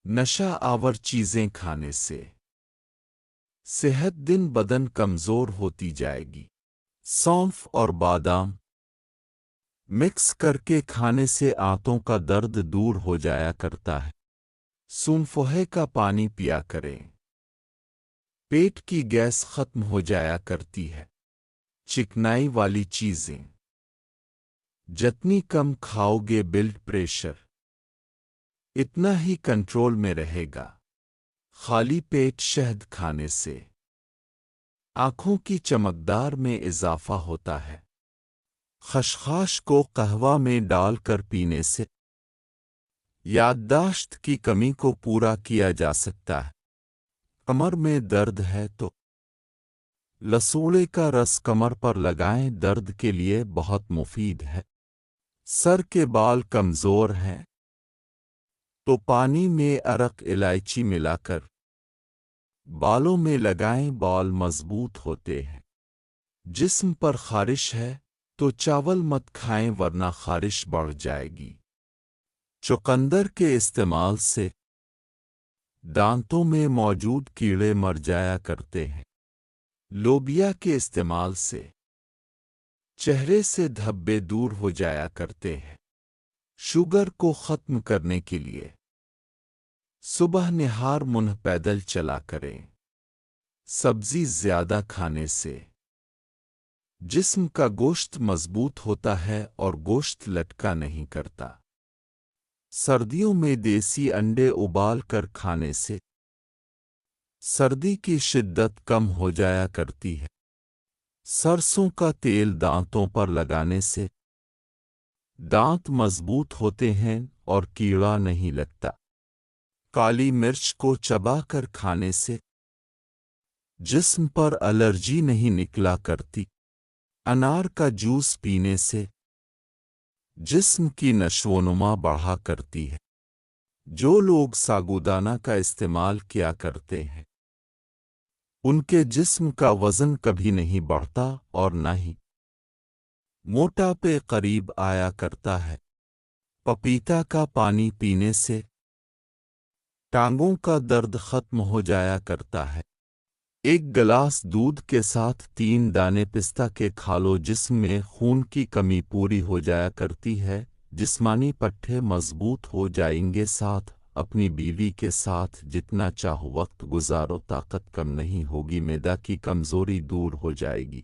نشہ آور چیزیں کھانے سے صحت دن بدن کمزور ہوتی جائے گی۔ سونف اور بادام مکس کر کے کھانے سے آنتوں کا درد دور ہو جایا کرتا ہے۔ سونفوہے کا پانی پیا کریں، پیٹ کی گیس ختم ہو جایا کرتی ہے۔ چکنائی والی چیزیں جتنی کم کھاؤ گے بلڈ پریشر اتنا ہی کنٹرول میں رہے گا۔ خالی پیٹ شہد کھانے سے آنکھوں کی چمکدار میں اضافہ ہوتا ہے۔ خشخاش کو قہوہ میں ڈال کر پینے سے یادداشت کی کمی کو پورا کیا جا سکتا ہے۔ کمر میں درد ہے تو لسوڑے کا رس کمر پر لگائیں، درد کے لیے بہت مفید ہے۔ سر کے بال کمزور ہیں تو پانی میں ارق الائچی ملا کر بالوں میں لگائیں، بال مضبوط ہوتے ہیں۔ جسم پر خارش ہے تو چاول مت کھائیں ورنہ خارش بڑھ جائے گی۔ چقندر کے استعمال سے دانتوں میں موجود کیڑے مر جایا کرتے ہیں۔ لوبیا کے استعمال سے چہرے سے دھبے دور ہو جایا کرتے ہیں۔ شوگر کو ختم کرنے کے لیے صبح نہار منہ پیدل چلا کریں۔ سبزی زیادہ کھانے سے جسم کا گوشت مضبوط ہوتا ہے اور گوشت لٹکا نہیں کرتا۔ سردیوں میں دیسی انڈے ابال کر کھانے سے سردی کی شدت کم ہو جایا کرتی ہے۔ سرسوں کا تیل دانتوں پر لگانے سے دانت مضبوط ہوتے ہیں اور کیڑا نہیں لگتا۔ کالی مرچ کو چبا کر کھانے سے جسم پر الرجی نہیں نکلا کرتی۔ انار کا جوس پینے سے جسم کی نشوونما بڑھا کرتی ہے۔ جو لوگ ساگودانہ کا استعمال کیا کرتے ہیں ان کے جسم کا وزن کبھی نہیں بڑھتا اور نہ ہی موٹاپے قریب آیا کرتا ہے۔ پپیتا کا پانی پینے سے ٹانگوں کا درد ختم ہو جایا کرتا ہے۔ ایک گلاس دودھ کے ساتھ 3 دانے پستہ کے کھا لو، جسم میں خون کی کمی پوری ہو جایا کرتی ہے، جسمانی پٹھے مضبوط ہو جائیں گے۔ ساتھ اپنی بیوی کے ساتھ جتنا چاہو وقت گزارو، طاقت کم نہیں ہوگی، معدہ کی کمزوری دور ہو جائے گی۔